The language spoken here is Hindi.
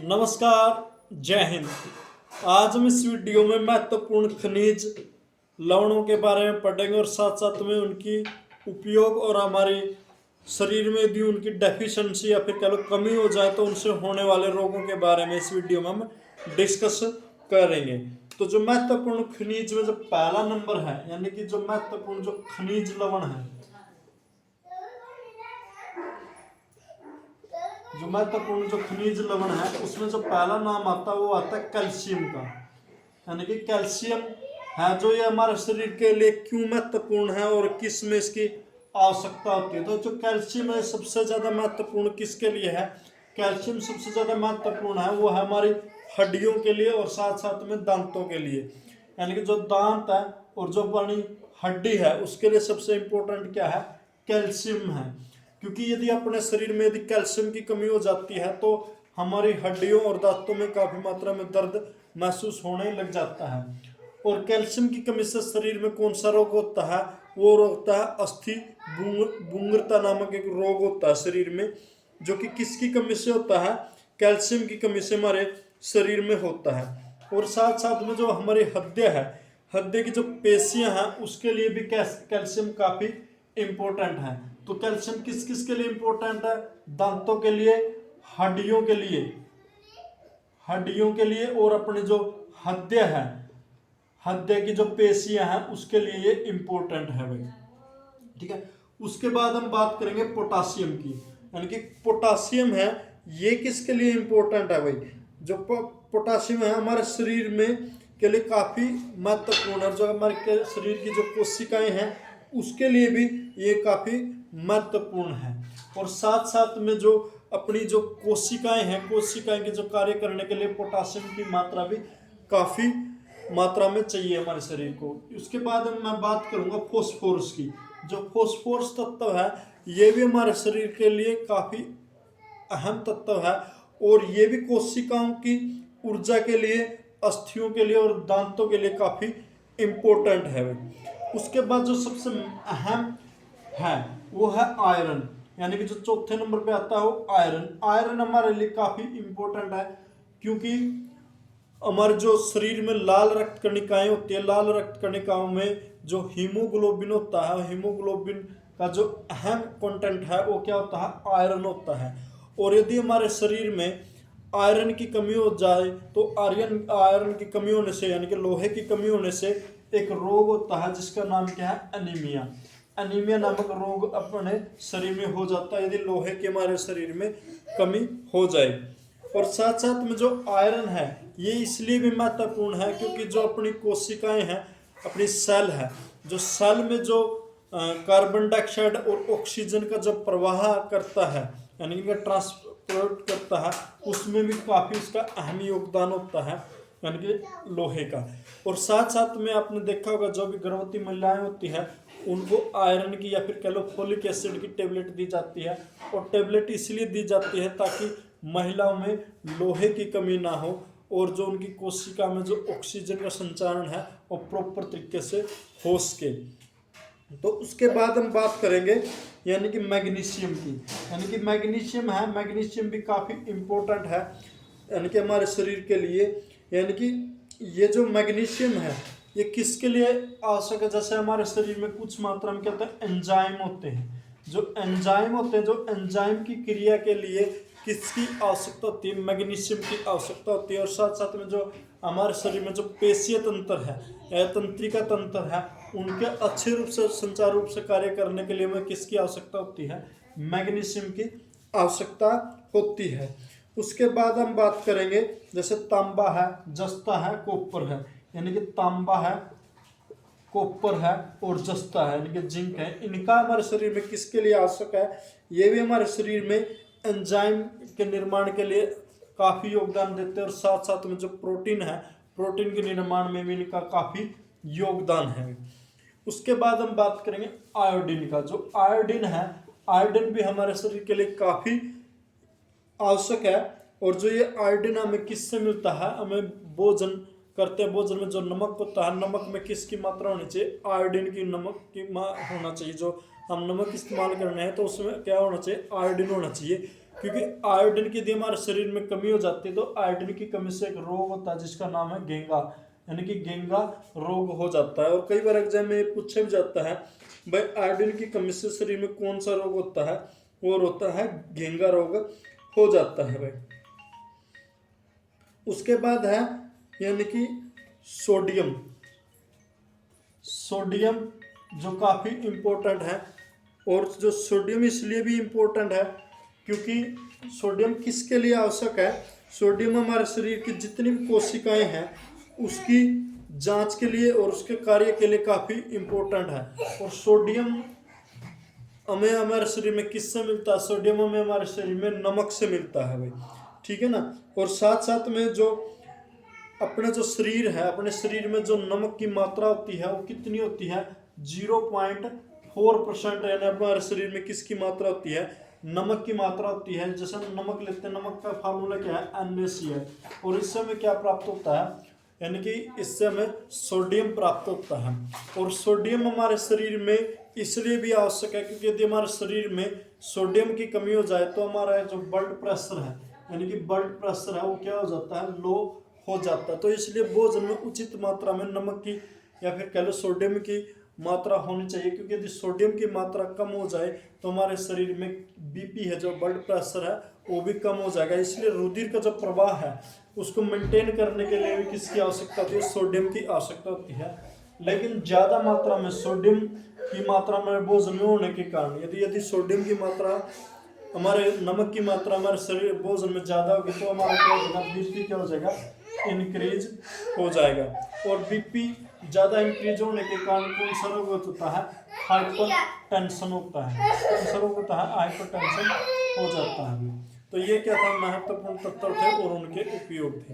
नमस्कार, जय हिंद। आज हम इस वीडियो में महत्वपूर्ण खनिज लवणों के बारे में पढ़ेंगे और साथ साथ में उनकी उपयोग और हमारे शरीर में यदि उनकी डेफिशिएंसी या फिर कह लो कमी हो जाए तो उनसे होने वाले रोगों के बारे में इस वीडियो में हम डिस्कस करेंगे। तो जो महत्वपूर्ण खनिज में जो पहला नंबर है, यानी कि जो महत्वपूर्ण जो खनिज लवण है, जो महत्वपूर्ण जो खनिज लवण है उसमें जो पहला नाम आता है वो आता है कैल्शियम का। यानी कि कैल्शियम है जो ये हमारे शरीर के लिए क्यों महत्वपूर्ण है और किस में इसकी आवश्यकता होती है। तो जो कैल्शियम है सबसे ज्यादा महत्वपूर्ण किसके लिए है? कैल्शियम सबसे ज्यादा महत्वपूर्ण है वो है हमारी हड्डियों के लिए और साथ साथ में दांतों के लिए। यानी कि जो दांत है और जो बड़ी हड्डी है उसके लिए सबसे इंपॉर्टेंट क्या है? कैल्शियम है। क्योंकि यदि अपने शरीर में यदि कैल्शियम की कमी हो जाती है तो हमारी हड्डियों और दांतों में काफी मात्रा में दर्द महसूस होने लग जाता है। और कैल्शियम की कमी से शरीर में कौन सा रोग होता है? वो रोग होता है अस्थि भंगुरता नामक एक रोग होता है शरीर में, जो कि किसकी कमी से होता है? कैल्शियम की कमी से हमारे शरीर में होता है। और साथ साथ में जो हमारी हड्डियां है, हड्डी की जो पेशियां हैं उसके लिए भी कैल्शियम काफी इंपॉर्टेंट है। तो कैल्शियम किस किस के लिए इंपॉर्टेंट है? दांतों के लिए, हड्डियों के लिए, हड्डियों के लिए और अपने जो हड्डियां हैं, हड्डियां की जो पेशियां हैं उसके लिए ये इंपॉर्टेंट है भाई। ठीक है। उसके बाद हम बात करेंगे पोटासियम की। यानी कि पोटासियम है ये किसके लिए इंपॉर्टेंट है भाई? जो पोटासियम है हमारे शरीर में के लिए काफी महत्वपूर्ण है। जो हमारे शरीर की जो कोशिकाएं हैं उसके लिए भी ये काफी महत्वपूर्ण है। और साथ साथ में जो अपनी जो कोशिकाएं हैं, कोशिकाएं के जो कार्य करने के लिए पोटासियम की मात्रा भी काफी मात्रा में चाहिए हमारे शरीर को। उसके बाद मैं बात करूंगा फॉस्फोरस की। जो फॉस्फोरस तत्व है ये भी हमारे शरीर के लिए काफी अहम तत्व है और ये भी कोशिकाओं की ऊर्जा के लिए, अस्थियों के लिए और दांतों के लिए काफी इंपॉर्टेंट है। उसके बाद जो सबसे अहम है वो है आयरन। यानी कि जो चौथे नंबर पे आता है वो आयरन। आयरन हमारे लिए काफी इंपॉर्टेंट है क्योंकि हमारे जो शरीर में लाल रक्त कणिकाएं होती है, लाल रक्त कणिकाओं में जो हीमोग्लोबिन होता है, हीमोग्लोबिन का जो अहम कंटेंट है वो क्या होता है? आयरन होता है। और यदि हमारे शरीर में आयरन की कमी हो जाए तो आयरन की कमी होने से, यानी कि लोहे की कमी होने से एक रोग होता है जिसका नाम क्या है? एनीमिया। एनीमिया नामक रोग अपने शरीर में हो जाता है यदि लोहे की हमारे शरीर में कमी हो जाए। और साथ साथ में जो आयरन है ये इसलिए भी महत्वपूर्ण है क्योंकि जो अपनी कोशिकाएं हैं, अपनी सेल है, जो सेल में जो कार्बन डाइऑक्साइड और ऑक्सीजन का जो प्रवाह करता है, यानी कि ट्रांसपोर्ट करता है, उसमें भी काफी इसका अहम योगदान होता है, यानी कि लोहे का। और साथ साथ में आपने देखा होगा जो भी गर्भवती महिलाएं होती हैं उनको आयरन की या फिर कह लो फोलिक एसिड की टेबलेट दी जाती है। और टेबलेट इसलिए दी जाती है ताकि महिलाओं में लोहे की कमी ना हो और जो उनकी कोशिका में जो ऑक्सीजन का संचारण है वो प्रॉपर तरीके से हो सके। तो उसके बाद हम बात करेंगे यानी कि मैग्नीशियम की। यानी कि मैग्नीशियम है, मैग्नीशियम भी काफ़ी इम्पोर्टेंट है यानी कि हमारे शरीर के लिए। यानी कि ये जो मैग्नीशियम है ये किसके लिए आवश्यक है? जैसे हमारे शरीर में कुछ मात्रा में क्या होता है? एंजाइम होते हैं। जो एंजाइम होते हैं, जो एंजाइम की क्रिया के लिए किसकी आवश्यकता होती है? मैग्नीशियम की आवश्यकता होती है। और साथ साथ में जो हमारे शरीर में जो पेशीय तंत्र है, तंत्रिका तंत्र है, उनके अच्छे रूप से सुचारू रूप से कार्य करने के लिए हमें किसकी आवश्यकता होती है? मैग्नीशियम की आवश्यकता होती है। उसके बाद हम बात करेंगे जैसे तांबा है, जस्ता है, कॉपर है। यानी कि तांबा है, कॉपर है और जस्ता है, यानी कि जिंक है। इनका हमारे शरीर में किसके लिए आवश्यक है? ये भी हमारे शरीर में एंजाइम के निर्माण के लिए काफी योगदान देते हैं। और साथ साथ में जो प्रोटीन है, प्रोटीन के निर्माण में भी इनका काफी योगदान है। उसके बाद हम बात करेंगे आयोडीन का। जो आयोडीन है, आयोडीन भी हमारे शरीर के लिए काफी आवश्यक है। और जो ये आयोडीन हमें किससे मिलता है? हमें भोजन करते हैं, भोजन में जो नमक होता है, नमक में किसकी मात्रा होनी चाहिए? आयोडीन की, नमक की होना चाहिए। जो हम नमक इस्तेमाल करने हैं तो उसमें क्या होना चाहिए? आयोडीन होना चाहिए। क्योंकि आयोडीन की यदि हमारे शरीर में कमी हो जाती है तो आयोडीन की कमी से एक रोग होता है जिसका नाम है गेंगा, यानी कि गेंगा रोग हो जाता है। और कई बार एग्जाम में पूछा भी जाता है भाई आयोडीन की कमी से शरीर में कौन सा रोग होता है, और होता है गेंगा रोग हो जाता है भाई। उसके बाद है यानी कि सोडियम। सोडियम जो काफ़ी इम्पोर्टेंट है, और जो सोडियम इसलिए भी इम्पोर्टेंट है क्योंकि सोडियम किसके लिए आवश्यक है, सोडियम हमारे शरीर की जितनी भी कोशिकाएं हैं उसकी जांच के लिए और उसके कार्य के लिए काफ़ी इम्पोर्टेंट है। और सोडियम हमें हमारे शरीर में किससे मिलता है, सोडियम हमें हमारे शरीर में नमक से मिलता है भाई, ठीक है ना। और साथ साथ में जो अपने जो शरीर है, अपने शरीर में जो नमक की मात्रा होती है वो कितनी होती है, 0.4%, यानी हमारे शरीर में किसकी मात्रा होती है, नमक की मात्रा होती है। जैसे हम नमक लेते हैं, नमक का फार्मूला क्या है, NaCl, और इससे हमें क्या प्राप्त होता है, यानी कि इससे हमें सोडियम प्राप्त होता है। और सोडियम हमारे शरीर में इसलिए भी आवश्यक है क्योंकि यदि हमारे शरीर में सोडियम की कमी हो जाए तो हमारा जो ब्लड प्रेशर है, यानी कि ब्लड प्रेशर है वो क्या हो जाता है, लो हो जाता है। तो इसलिए भोजन में उचित मात्रा में नमक की या फिर कह लो सोडियम की मात्रा होनी चाहिए, क्योंकि यदि सोडियम की मात्रा कम हो जाए तो हमारे शरीर में बीपी है, जो ब्लड प्रेशर है, वो भी कम हो जाएगा। इसलिए रुधिर का जो प्रवाह है उसको मेंटेन करने के लिए भी किसकी आवश्यकता होती है, सोडियम की आवश्यकता होती है। लेकिन ज़्यादा मात्रा में सोडियम की मात्रा में भोजन में होने के कारण यदि सोडियम की मात्रा, हमारे नमक की मात्रा हमारे शरीर भोजन में ज़्यादा होगी तो हमारा क्या होगा, बीपी क्या हो जाएगा, इंक्रीज हो जाएगा। और बीपी ज़्यादा इंक्रीज होने के कारण कौन सा रोग होता है, हाइपर टेंशन होता है, कौन सा रोग होता है, हाइपर टेंशन हो जाता है। तो ये क्या था, महत्वपूर्ण तत्व थे और उनके उपयोग थे।